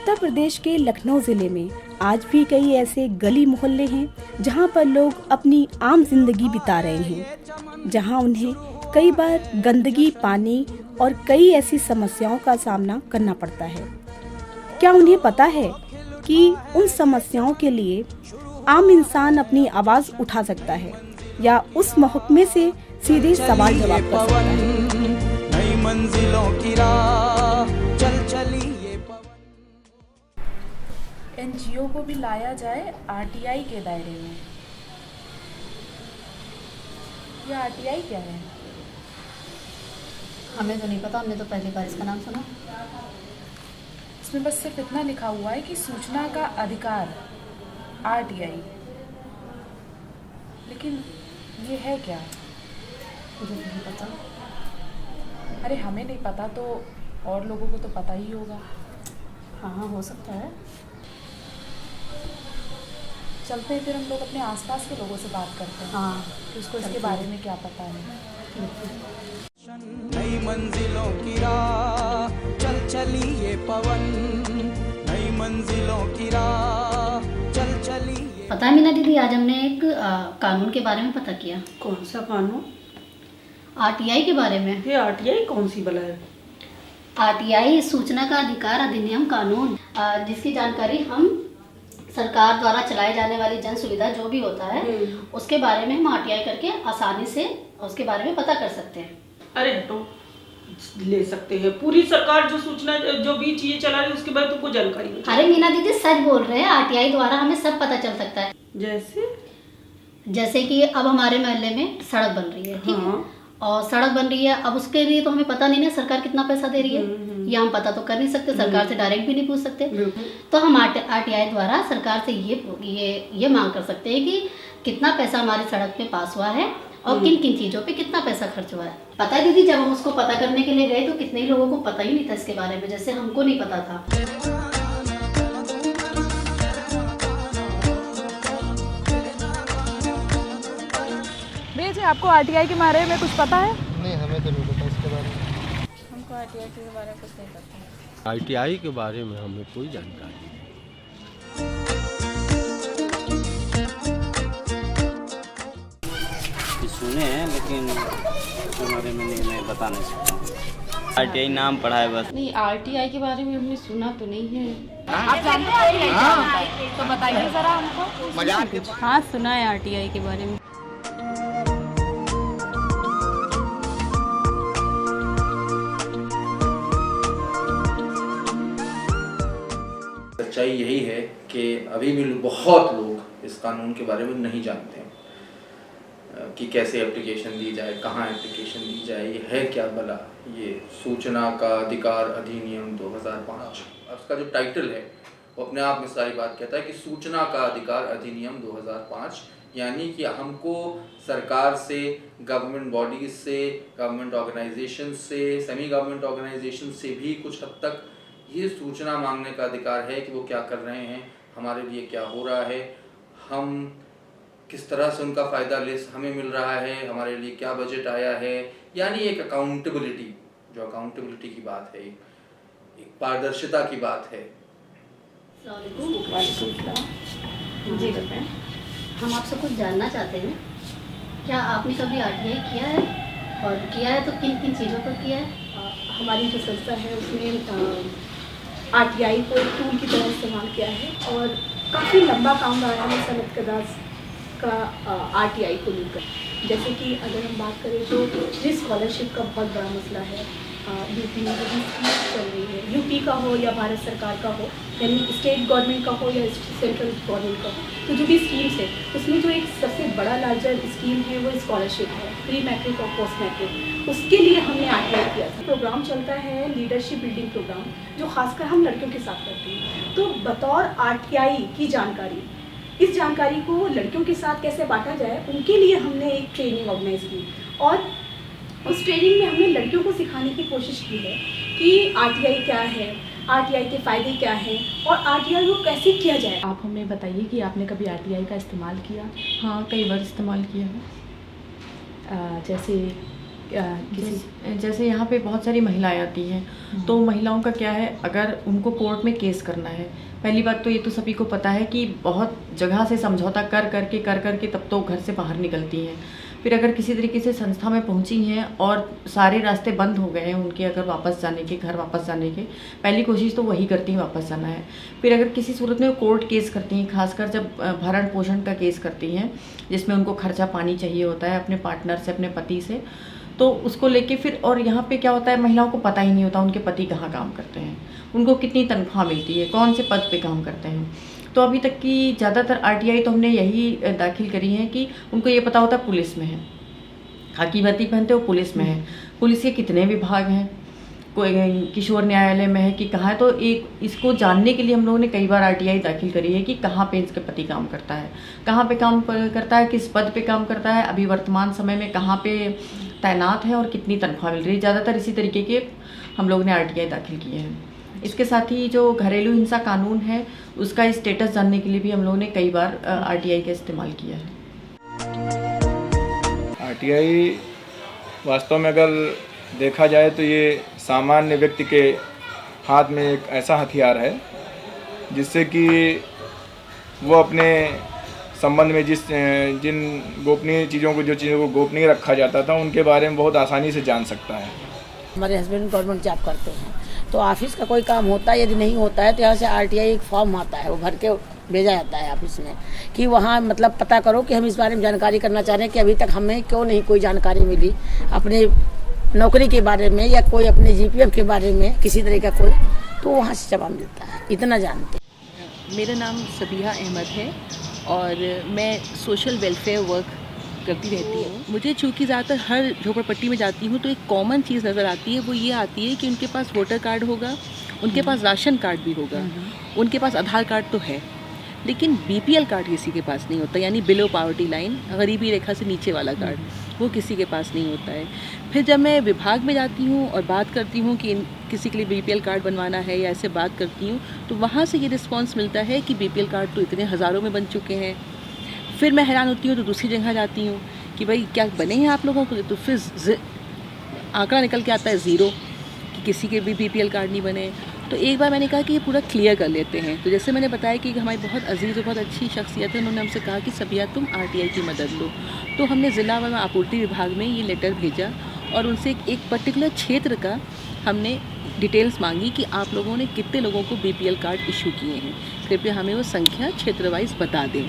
उत्तर प्रदेश के लखनऊ ज़िले में आज भी कई ऐसे गली मोहल्ले हैं जहां पर लोग अपनी आम जिंदगी बिता रहे हैं, जहां उन्हें कई बार गंदगी, पानी और कई ऐसी समस्याओं का सामना करना पड़ता है। क्या उन्हें पता है कि उन समस्याओं के लिए आम इंसान अपनी आवाज़ उठा सकता है या उस महकमे से सीधे सवाल जवाब कर सकता है? नई मंजिलों की राह चल चली एनजीओ को भी लाया जाए आरटीआई के दायरे में। ये आरटीआई क्या है? हमें तो नहीं पता, हमने तो पहली बार इसका नाम सुना। इसमें बस सिर्फ इतना लिखा हुआ है कि सूचना का अधिकार आरटीआई, लेकिन ये है क्या? मुझे नहीं पता। अरे हमें नहीं पता तो और लोगों को तो पता ही होगा। हाँ, हो सकता है। चलते हैं फिर हम लोग अपने आसपास के लोगों से बात करते हैं। हाँ, कि उसको इसके बारे में क्या पता है। नई मंजिलों की राह चल चली ये पवन, नई मंजिलों की राह चल चली। पता है मीना दीदी, आज हमने एक कानून के बारे में पता किया। कौन सा कानून? आरटीआई के बारे में। ये आरटीआई कौन सी भला है? आरटीआई सूचना का अधिकार अधिनियम कानून, जिसकी जानकारी हम सरकार द्वारा चलाए जाने वाली जन सुविधा जो भी होता है उसके बारे में हम आरटीआई करके आसानी से उसके बारे में पता कर सकते हैं। अरे तो ले सकते हैं, पूरी सरकार जो सूचना जो भी चीजें चला रही है उसके बारे में तुमको जानकारी हो। अरे मीना दीदी सच बोल रहे हैं, आरटीआई द्वारा हमें सब पता चल सकता है। जैसे कि अब हमारे मोहल्ले में सड़क बन रही है, ठीक है, और सड़क बन रही है, अब उसके लिए तो हमें पता नहीं है सरकार कितना पैसा दे रही है, ये हम पता तो कर नहीं सकते, सरकार से डायरेक्ट भी नहीं पूछ सकते। तो हम आरटीआई द्वारा सरकार से ये मांग कर सकते हैं कि कितना पैसा हमारी सड़क पे पास हुआ है और किन किन चीज़ों पे कितना पैसा खर्च हुआ है। पता है दीदी, जब हम उसको पता करने के लिए गए तो कितने ही लोगों को पता ही नहीं था इसके बारे में, जैसे हमको नहीं पता था। भैया जी, आपको आरटीआई के बारे में कुछ पता है? नहीं, हमें तो नहीं पता इसके बारे में। हमको आरटीआई के बारे में कुछ नहीं पता। आरटीआई के बारे में हमें कोई जानकारी नहीं। सुने हैं लेकिन उसके बारे में नहीं बता नहीं सकता। आरटीआई नाम पढ़ा है बस। नहीं, आरटीआई के बारे में हमने सुना तो नहीं है। आप जानते हैं आरटीआई क्या होता है? तो बताइए जरा हमको। हाँ, सुना है आरटीआई के बारे में। सच्चाई यही है कि अभी भी बहुत लोग इस कानून के बारे में नहीं जानते हैं कि कैसे एप्लीकेशन दी जाए, कहाँ एप्लीकेशन दी जाए, ये है क्या भला ये सूचना का अधिकार अधिनियम 2005। उसका जो टाइटल है वो अपने आप में सारी बात कहता है कि सूचना का अधिकार अधिनियम 2005, यानी कि हमको सरकार से, गवर्नमेंट बॉडीज से, गवर्नमेंट ऑर्गेनाइजेशन से, सेमी गवर्नमेंट ऑर्गेनाइजेशन से भी कुछ हद तक ये सूचना मांगने का अधिकार है कि वो क्या कर रहे हैं, हमारे लिए क्या हो रहा है, हम किस तरह से उनका फ़ायदा हमें मिल रहा है, हमारे लिए क्या बजट आया है। यानी एक अकाउंटेबिलिटी, जो अकाउंटेबिलिटी की बात है, एक पारदर्शिता की बात है। जी बताएं, हम आपसे कुछ जानना चाहते हैं, क्या आपने कभी आरटीआई किया है, और किया है तो किन किन चीज़ों पर किया है? हमारी जो संस्था है उसने आरटीआई को एक टूल की तरह इस्तेमाल किया है और काफ़ी लंबा काम रहा है सनत कदास का आरटीआई को लेकर। जैसे कि अगर हम बात करें तो जिस स्कॉलरशिप का बहुत बड़ा मसला है, यूपी में जो भी स्कीम चल रही है, यूपी का हो या भारत सरकार का हो, यानी स्टेट गवर्नमेंट का हो या सेंट्रल गवर्नमेंट का हो, तो जो भी स्कीम्स है उसमें जो एक सबसे बड़ा लार्जर स्कीम है वो स्कॉलरशिप है, प्री मैट्रिक और पोस्ट मैट्रिक। उसके लिए हमने आरटीआई किया था। प्रोग्राम चलता है लीडरशिप बिल्डिंग प्रोग्राम, जो खासकर हम लड़कियों के साथ करते हैं। तो बतौर आरटीआई की जानकारी, इस जानकारी को लड़कियों के साथ कैसे बांटा जाए, उनके लिए हमने एक ट्रेनिंग ऑर्गेनाइज की और उस ट्रेनिंग में हमने लड़कियों को सिखाने की कोशिश की है कि आरटीआई क्या है, आरटीआई के फ़ायदे क्या हैं और आरटीआई को कैसे किया जाए। आप हमें बताइए कि आपने कभी आरटीआई का इस्तेमाल किया? हाँ, कई बार इस्तेमाल किया है। जैसे जैसे यहाँ पे बहुत सारी महिलाएं आती हैं, तो महिलाओं का क्या है, अगर उनको कोर्ट में केस करना है, पहली बात तो ये तो सभी को पता है कि बहुत जगह से समझौता कर करके तब तो घर से बाहर निकलती हैं। फिर अगर किसी तरीके से संस्था में पहुंची हैं और सारे रास्ते बंद हो गए हैं उनके, अगर वापस जाने के, घर वापस जाने के, पहली कोशिश तो वही करती हैं वापस जाना है। फिर अगर किसी सूरत में कोर्ट केस करती हैं, खासकर जब भरण पोषण का केस करती हैं जिसमें उनको खर्चा पानी चाहिए होता है अपने पार्टनर से, अपने पति से, तो उसको लेके फिर, और यहाँ पे क्या होता है, महिलाओं को पता ही नहीं होता उनके पति कहाँ काम करते हैं, उनको कितनी तनख्वाह मिलती है, कौन से पद पे काम करते हैं। तो अभी तक की ज़्यादातर आरटीआई तो हमने यही दाखिल करी है कि उनको ये पता होता है पुलिस में है, खाकी वर्दी पहनते हो पुलिस में है, पुलिस के कितने विभाग हैं, कोई किशोर न्यायालय में है कि कहाँ है। तो एक इसको जानने के लिए हम लोगों ने कई बार आरटीआई दाखिल करी है कि कहाँ पे इसके पति काम करता है, कहाँ पे काम करता है, किस पद पे काम करता है, अभी वर्तमान समय में कहाँ पे तैनात है और कितनी तनख्वाह मिल रही है। ज़्यादातर इसी तरीके के हम लोग ने आरटीआई दाखिल किए हैं। इसके साथ ही जो घरेलू हिंसा कानून है उसका स्टेटस जानने के लिए भी हम लोगों ने कई बार आरटीआई का इस्तेमाल किया है। आरटीआई वास्तव में अगर देखा जाए तो ये सामान्य व्यक्ति के हाथ में एक ऐसा हथियार है जिससे कि वो अपने संबंध में जिन गोपनीय चीज़ों को गोपनीय रखा जाता था उनके बारे में बहुत आसानी से जान सकता है। हमारे हस्बैंड गवर्नमेंट जॉब करते हैं, तो ऑफिस का कोई काम होता है, यदि नहीं होता है तो यहाँ से आरटीआई एक फॉर्म आता है, वो भर के भेजा जाता है ऑफिस में कि वहाँ मतलब पता करो कि हम इस बारे में जानकारी करना चाह रहे हैं कि अभी तक हमें क्यों नहीं कोई जानकारी मिली अपने नौकरी के बारे में या कोई अपने जीपीएफ के बारे में किसी तरह का कोई, तो वहाँ से जवाब देता है, इतना जानते हैं। मेरा नाम सबिहा अहमद है और मैं सोशल वेलफेयर वर्क करती रहती हूँ। मुझे चूँकि ज़्यादातर हर झोपड़पट्टी में जाती हूँ तो एक कॉमन चीज़ नज़र आती है, वो ये आती है कि उनके पास वोटर कार्ड होगा, उनके पास राशन कार्ड भी होगा, उनके पास आधार कार्ड तो है, लेकिन बीपीएल कार्ड किसी के पास नहीं होता, यानी बिलो पॉवर्टी लाइन, गरीबी रेखा से नीचे वाला कार्ड, वो किसी के पास नहीं होता है। फिर जब मैं विभाग में जाती हूँ और बात करती हूँ कि किसी के लिए बीपीएल कार्ड बनवाना है या ऐसे बात करती हूँ, तो वहाँ से ये रिस्पांस मिलता है कि बीपीएल कार्ड तो इतने हज़ारों में बन चुके हैं। फिर मैं हैरान होती हूँ तो दूसरी जगह जाती हूँ कि भाई क्या बने हैं आप लोगों को, तो फिर आंकड़ा निकल के आता है 0 कि किसी के भी बीपीएल कार्ड नहीं बने। तो एक बार मैंने कहा कि ये पूरा क्लियर कर लेते हैं। तो जैसे मैंने बताया कि हमारी बहुत अजीज़ और बहुत अच्छी शख्सियत है, उन्होंने हमसे कहा कि सबिया तुम आरटीआई की मदद लो। तो हमने ज़िला व आपूर्ति विभाग में ये लेटर भेजा और उनसे एक पर्टिकुलर क्षेत्र का हमने डिटेल्स मांगी कि आप लोगों ने कितने लोगों को बीपीएल कार्ड इशू किए हैं, कृपया हमें वो संख्या क्षेत्र वाइज बता दें।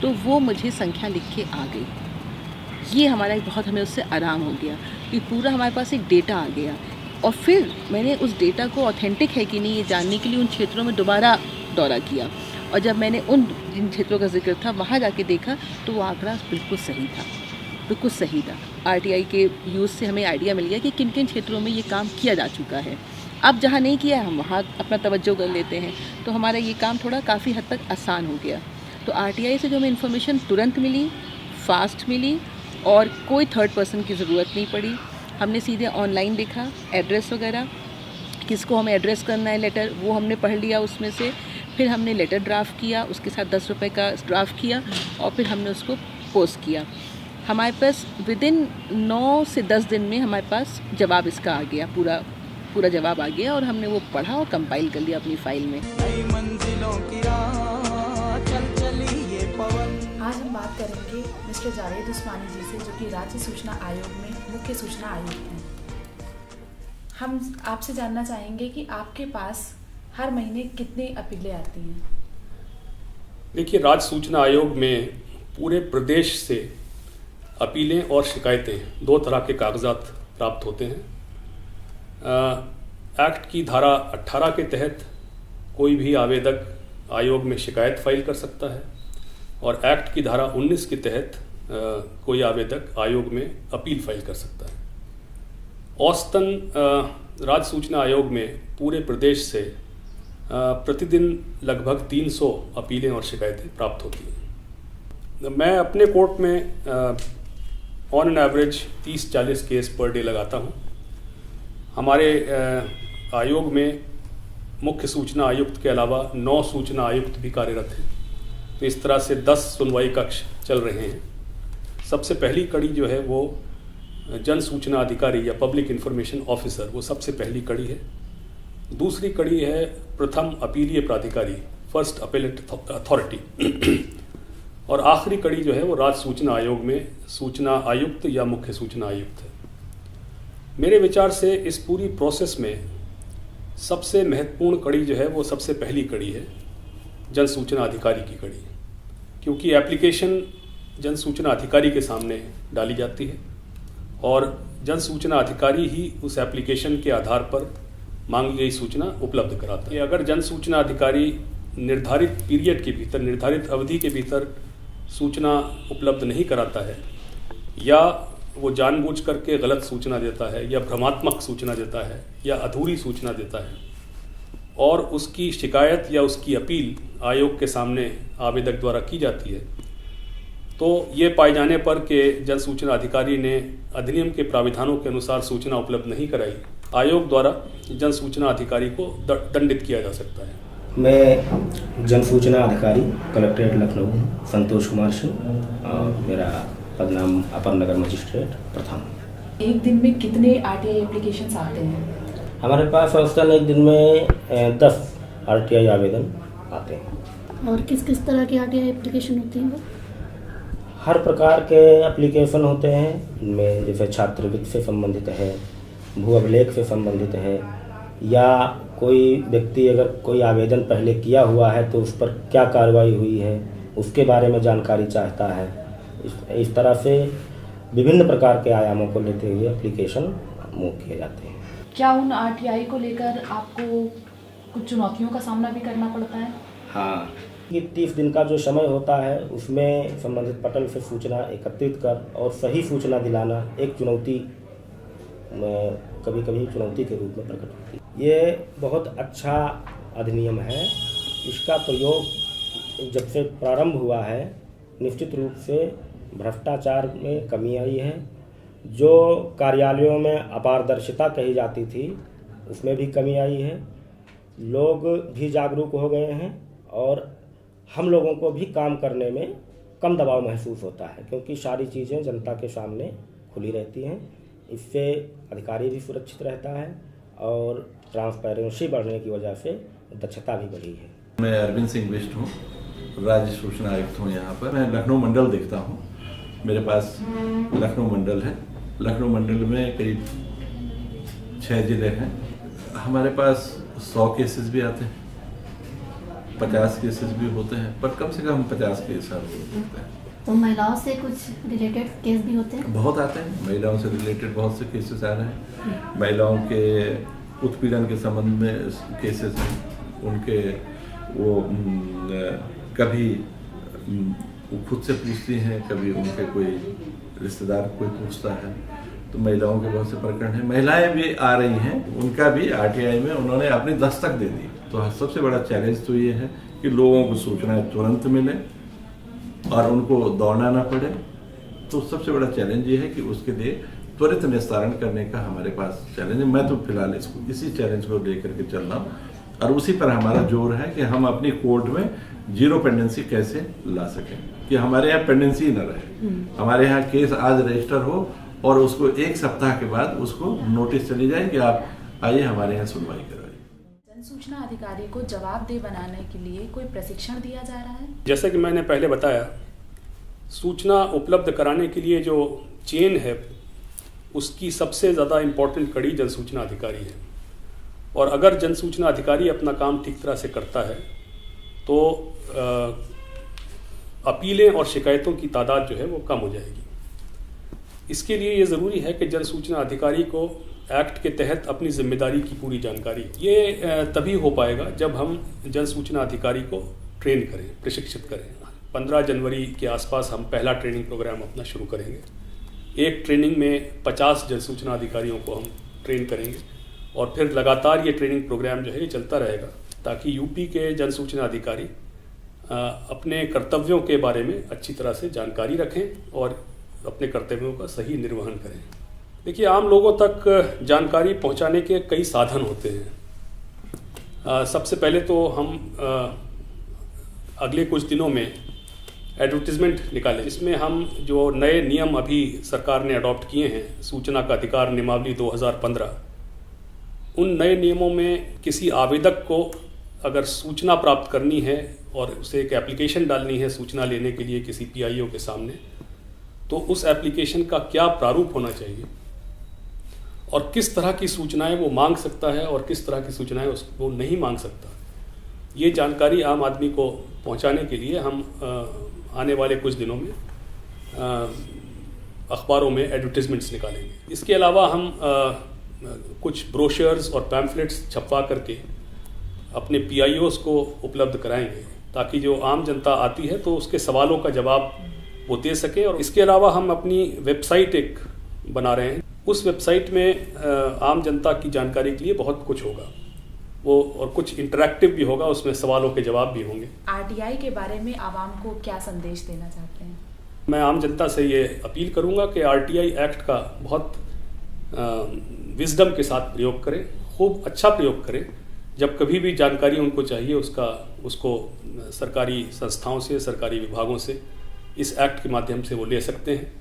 तो वो मुझे संख्या लिख के आ गई। ये हमारा एक बहुत, हमें उससे आराम हो गया कि पूरा हमारे पास एक डेटा आ गया। और फिर मैंने उस डेटा को ऑथेंटिक है कि नहीं ये जानने के लिए उन क्षेत्रों में दोबारा दौरा किया, और जब मैंने उन जिन क्षेत्रों का जिक्र था वहाँ जाके देखा तो वो आंकड़ा बिल्कुल सही था, बिल्कुल सही था। आरटीआई के यूज़ से हमें आइडिया मिल गया कि किन किन क्षेत्रों में ये काम किया जा चुका है। अब जहाँ नहीं किया है हम वहाँ अपना तवज्जो कर लेते हैं, तो हमारा ये काम थोड़ा काफ़ी हद तक आसान हो गया। तो आरटीआई से जो हमें इन्फॉर्मेशन तुरंत मिली, फास्ट मिली और कोई थर्ड पर्सन की ज़रूरत नहीं पड़ी। हमने सीधे ऑनलाइन देखा एड्रेस वगैरह, किसको हमें एड्रेस करना है लेटर, वो हमने पढ़ लिया उसमें से। फिर हमने लेटर ड्राफ्ट किया, उसके साथ 10 रुपये का ड्राफ्ट किया और फिर हमने उसको पोस्ट किया। हमारे पास विदिन 9 से 10 दिन में हमारे पास जवाब इसका आ गया, पूरा जवाब आ गया और हमने वो पढ़ा और कंपाइल कर लिया अपनी फ़ाइल में। आज हम बात करेंगे मिस्टर जावेद उस्मानी जी से, जो कि राज्य सूचना आयोग में मुख्य सूचना आयुक्त हैं। हम आपसे जानना चाहेंगे कि आपके पास हर महीने कितनी अपीलें आती हैं? देखिए, राज्य सूचना आयोग में पूरे प्रदेश से अपीलें और शिकायतें 2 तरह के कागजात प्राप्त होते हैं। एक्ट की धारा 18 के तहत कोई भी आवेदक आयोग में शिकायत फाइल कर सकता है और एक्ट की धारा 19 के तहत कोई आवेदक आयोग में अपील फाइल कर सकता है। औसतन राज्य सूचना आयोग में पूरे प्रदेश से प्रतिदिन लगभग 300 अपीलें और शिकायतें प्राप्त होती हैं। मैं अपने कोर्ट में on an average 30-40 case per day लगाता हूँ। हमारे आयोग में मुख्य सूचना आयुक्त के अलावा 9 सूचना आयुक्त भी कार्यरत हैं, तो इस तरह से 10 सुनवाई कक्ष चल रहे हैं। सबसे पहली कड़ी जो है वो जन सूचना अधिकारी या पब्लिक इन्फॉर्मेशन ऑफिसर, वो सबसे पहली कड़ी है। दूसरी कड़ी है प्रथम अपीलीय प्राधिकारी, फर्स्ट अपेलेट अथॉरिटी। और आखिरी कड़ी जो है वो राज्य सूचना आयोग में सूचना आयुक्त या मुख्य सूचना आयुक्त है। मेरे विचार से इस पूरी प्रोसेस में सबसे महत्वपूर्ण कड़ी जो है वो सबसे पहली कड़ी है, जन सूचना अधिकारी की कड़ी, क्योंकि एप्लीकेशन जन सूचना अधिकारी के सामने डाली जाती है और जन सूचना अधिकारी ही उस एप्लीकेशन के आधार पर मांगी गई सूचना उपलब्ध कराता है। अगर जन सूचना अधिकारी निर्धारित पीरियड के भीतर, निर्धारित अवधि के भीतर सूचना उपलब्ध नहीं कराता है या वो जानबूझ करके गलत सूचना देता है या भ्रमात्मक सूचना देता है या अधूरी सूचना देता है और उसकी शिकायत या उसकी अपील आयोग के सामने आवेदक द्वारा की जाती है, तो ये पाए जाने पर कि जन सूचना अधिकारी ने अधिनियम के प्राविधानों के अनुसार सूचना उपलब्ध नहीं कराई, आयोग द्वारा जन सूचना अधिकारी को दंडित किया जा सकता है। मैं जन सूचना अधिकारी कलेक्ट्रेट लखनऊ संतोष कुमार सिंह और मेरा पद नाम अपर नगर मजिस्ट्रेट प्रथम। एक दिन में कितने आरटीआई एप्लीकेशंस आते हैं? हमारे पास औसतन एक दिन में 10 आरटीआई आवेदन आते हैं। और किस किस तरह की आरटीआई एप्लीकेशन होती हैं? हर प्रकार के एप्लीकेशन होते हैं, इनमें जैसे छात्रवृत्ति से संबंधित है, भू अभिलेख से संबंधित है, या कोई व्यक्ति अगर कोई आवेदन पहले किया हुआ है तो उस पर क्या कार्रवाई हुई है उसके बारे में जानकारी चाहता है। इस तरह से विभिन्न प्रकार के आयामों को लेते हुए एप्लीकेशन मूव किए जाते हैं। क्या उन आरटीआई को लेकर आपको कुछ चुनौतियों का सामना भी करना पड़ता है? हाँ, ये 30 दिन का जो समय होता है उसमें संबंधित पटल से सूचना एकत्रित कर और सही सूचना दिलाना एक चुनौती, कभी कभी चुनौती के रूप में प्रकट होती है। ये बहुत अच्छा अधिनियम है। इसका प्रयोग जब से प्रारंभ हुआ है निश्चित रूप से भ्रष्टाचार में कमी आई है। जो कार्यालयों में अपारदर्शिता कही जाती थी उसमें भी कमी आई है। लोग भी जागरूक हो गए हैं और हम लोगों को भी काम करने में कम दबाव महसूस होता है, क्योंकि सारी चीज़ें जनता के सामने खुली रहती हैं। इससे अधिकारी भी सुरक्षित रहता है और ट्रांसपेरेंसी बढ़ने की वजह से दक्षता भी बढ़ी है। मैं अरविंद सिंह बिष्ट हूँ, राज्य सूचना आयुक्त हूँ। यहाँ पर मैं लखनऊ मंडल देखता हूँ। मेरे पास लखनऊ मंडल है। लखनऊ मंडल में करीब 6 जिले हैं। हमारे पास 100 केसेस भी आते हैं, 50 केसेस भी होते हैं, पर कम से कम 50 केस होते हैं। तो महिलाओं से कुछ रिलेटेड केस भी होते हैं? बहुत आते हैं, महिलाओं से रिलेटेड बहुत से केसेस आ रहे हैं। महिलाओं के उत्पीड़न के संबंध में केसेस हैं। उनके वो कभी वो खुद से पूछती हैं, कभी उनके कोई रिश्तेदार कोई पूछता है। तो महिलाओं के बहुत से प्रकरण हैं। महिलाएं भी आ रही हैं, उनका भी आरटीआई में उन्होंने अपनी दस्तक दे दी। तो सबसे बड़ा चैलेंज तो ये है कि लोगों को सूचनाएं तुरंत मिले और उनको दौड़ना ना पड़े। तो सबसे बड़ा चैलेंज ये है कि उसके लिए त्वरित निस्तारण करने का हमारे पास चैलेंज है। मैं तो फिलहाल इसी चैलेंज को लेकर के चल रहा हूँ और उसी पर हमारा जोर है कि हम अपनी कोर्ट में जीरो पेंडेंसी कैसे ला सकें, कि हमारे यहाँ पेंडेंसी ही न रहे। हमारे यहाँ केस आज रजिस्टर हो और उसको 1 सप्ताह के बाद उसको नोटिस चली जाए कि आप आइए हमारे यहाँ सुनवाई करवाइए। जन सूचना अधिकारी को जवाबदेह बनाने के लिए कोई प्रशिक्षण दिया जा रहा है? जैसे कि मैंने पहले बताया, सूचना उपलब्ध कराने के लिए जो चेन है उसकी सबसे ज़्यादा इम्पोर्टेंट कड़ी जन सूचना अधिकारी है। और अगर जन सूचना अधिकारी अपना काम ठीक तरह से करता है तो अपीलें और शिकायतों की तादाद जो है वो कम हो जाएगी। इसके लिए ये ज़रूरी है कि जन सूचना अधिकारी को एक्ट के तहत अपनी जिम्मेदारी की पूरी जानकारी, ये तभी हो पाएगा जब हम जन सूचना अधिकारी को ट्रेन करें, प्रशिक्षित करें। 15 जनवरी के आसपास हम पहला ट्रेनिंग प्रोग्राम अपना शुरू करेंगे। एक ट्रेनिंग में 50 जन सूचना अधिकारियों को हम ट्रेन करेंगे और फिर लगातार ये ट्रेनिंग प्रोग्राम जो है ये चलता रहेगा, ताकि यूपी के जन सूचना अधिकारी अपने कर्तव्यों के बारे में अच्छी तरह से जानकारी रखें और अपने कर्तव्यों का सही निर्वहन करें। देखिए, आम लोगों तक जानकारी पहुंचाने के कई साधन होते हैं। सबसे पहले तो हम अगले कुछ दिनों में एडवर्टीजमेंट निकाले। इसमें हम जो नए नियम अभी सरकार ने अडॉप्ट किए हैं, सूचना का अधिकार नियमावली 2015, उन नए नियमों में किसी आवेदक को अगर सूचना प्राप्त करनी है और उसे एक एप्लीकेशन डालनी है सूचना लेने के लिए किसी पीआईओ के सामने, तो उस एप्लीकेशन का क्या प्रारूप होना चाहिए और किस तरह की सूचनाएं वो मांग सकता है और किस तरह की सूचनाएं वो नहीं मांग सकता, ये जानकारी आम आदमी को पहुंचाने के लिए हम आने वाले कुछ दिनों में अखबारों में एडवर्टीजमेंट्स निकालेंगे। इसके अलावा हम कुछ ब्रोशर्स और पैम्फलेट्स छपवा करके अपने पीआईओस को उपलब्ध कराएंगे ताकि जो आम जनता आती है तो उसके सवालों का जवाब वो दे सके। और इसके अलावा हम अपनी वेबसाइट एक बना रहे हैं, उस वेबसाइट में आम जनता की जानकारी के लिए बहुत कुछ होगा वो, और कुछ इंटरैक्टिव भी होगा, उसमें सवालों के जवाब भी होंगे। आरटीआई के बारे में आवाम को क्या संदेश देना चाहते हैं? मैं आम जनता से ये अपील करूंगा कि आरटीआई एक्ट का बहुत विजडम के साथ प्रयोग करें, खूब अच्छा प्रयोग करें। जब कभी भी जानकारी उनको चाहिए उसको सरकारी संस्थाओं से, सरकारी विभागों से इस एक्ट के माध्यम से वो ले सकते हैं।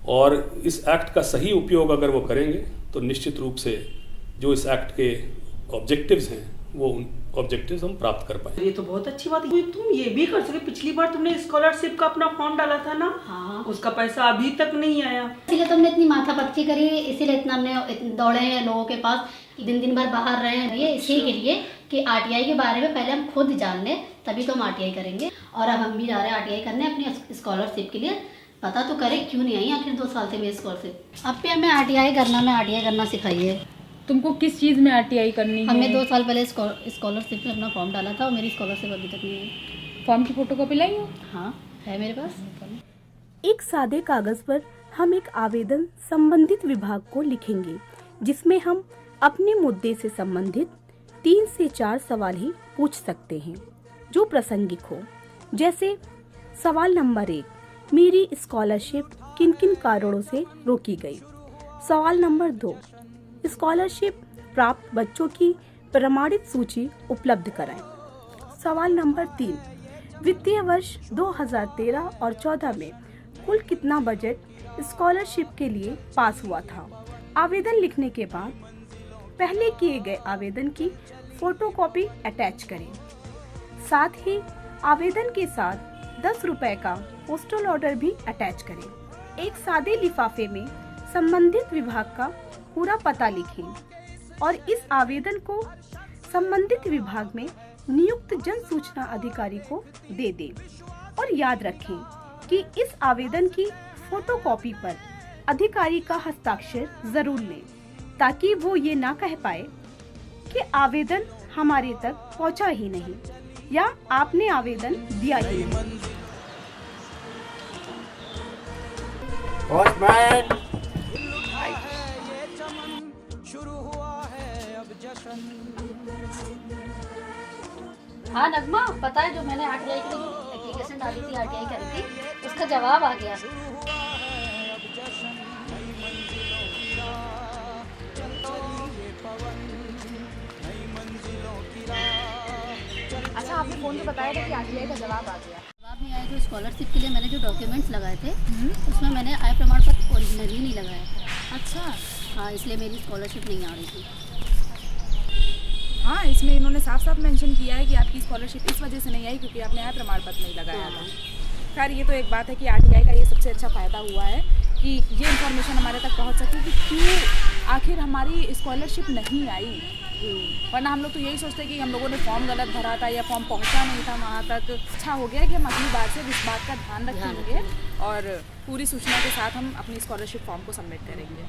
और इस एक्ट का सही उपयोग अगर वो करेंगे तो निश्चित रूप से जो इस एक्ट के ऑब्जेक्टिव्स हैं वो उन ऑब्जेक्टिव्स हम प्राप्त कर पाएंगे। ये तो बहुत अच्छी बात है। तुम ये भी कर सके, पिछली बार तुमने स्कॉलरशिप का अपना फॉर्म डाला था ना, हाँ, उसका पैसा अभी तक नहीं आया। इसीलिए तुमने इतनी माथापच्ची करी, इसीलिए इतना हमने दौड़े हैं लोगों के पास, दिन भर बाहर रहे हैं, ये इसी के लिए कि आरटीआई के बारे में पहले हम खुद जान लें, तभी तो हम आरटीआई करेंगे। और अब हम भी जा रहे हैं आरटीआई करने अपनी स्कॉलरशिप के लिए। पता तो करें क्यों नहीं आई आखिर 2 साल से मेरी स्कॉलरशिप। अब भी हमें आरटीआई करना सिखाइए। तुमको किस चीज़ में आरटीआई करनी है? हमने 2 साल पहले स्कॉलरशिप में अपना फॉर्म डाला था और मेरी स्कॉलरशिप अभी तक नहीं है। फॉर्म की फोटोकॉपी लाई हो? हाँ, है मेरे पास। एक सादे कागज पर हम एक आवेदन संबंधित विभाग को लिखेंगे, जिसमें हम अपने मुद्दे से संबंधित 3 से 4 सवाल ही पूछ सकते हैं जो प्रासंगिक हो। जैसे सवाल नंबर 1, मेरी स्कॉलरशिप किन किन कारणों से रोकी गई। सवाल नंबर 2, स्कॉलरशिप प्राप्त बच्चों की प्रमाणित सूची उपलब्ध कराएं। सवाल नंबर 3, वित्तीय वर्ष 2013 और 14 में कुल कितना बजट स्कॉलरशिप के लिए पास हुआ था। आवेदन लिखने के बाद पहले किए गए आवेदन की फोटोकॉपी अटैच करें। साथ ही आवेदन के साथ 10 रुपए का पोस्टल ऑर्डर भी अटैच करें। एक सादे लिफाफे में संबंधित विभाग का पूरा पता लिखें और इस आवेदन को संबंधित विभाग में नियुक्त जन सूचना अधिकारी को दे दें। और याद रखें कि इस आवेदन की फोटोकॉपी पर अधिकारी का हस्ताक्षर जरूर लें, ताकि वो ये ना कह पाए कि आवेदन हमारे तक पहुंचा ही नहीं या आपने आवेदन दिया ही नहीं। हाँ नगमा, पता है जो मैंने आरटीआई के लिए एप्लीकेशन डाली थी, आरटीआई करी थी, उसका जवाब आ गया। अच्छा, आपने फोन पे बताया था कि आरटीआई का जवाब आ गया। जवाब नहीं आया। जो स्कॉलरशिप के लिए मैंने जो डॉक्यूमेंट्स लगाए थे उसमें मैंने आय प्रमाण पत्र ओरिजिनल ही नहीं लगाया था। अच्छा, हाँ, इसलिए मेरी स्कॉलरशिप नहीं आ रही थी। हाँ, इसमें इन्होंने साफ साफ मेंशन किया है कि आपकी स्कॉलरशिप इस वजह से नहीं आई क्योंकि आपने आय प्रमाण पत्र नहीं लगाया था। खैर, ये तो एक बात है कि आरटीआई का ये सबसे अच्छा फ़ायदा हुआ है कि ये इन्फॉर्मेशन हमारे तक पहुंच सके कि क्यों आखिर हमारी स्कॉलरशिप नहीं आई। वरना हम लोग तो यही सोचते हैं कि हम लोगों ने फॉर्म गलत भरा था या फॉर्म पहुंचा नहीं था वहाँ तक। अच्छा हो गया कि हम अगली बार से इस बात का ध्यान रखेंगे और पूरी सूचना के साथ हम अपनी स्कॉलरशिप फॉर्म को सबमिट करेंगे।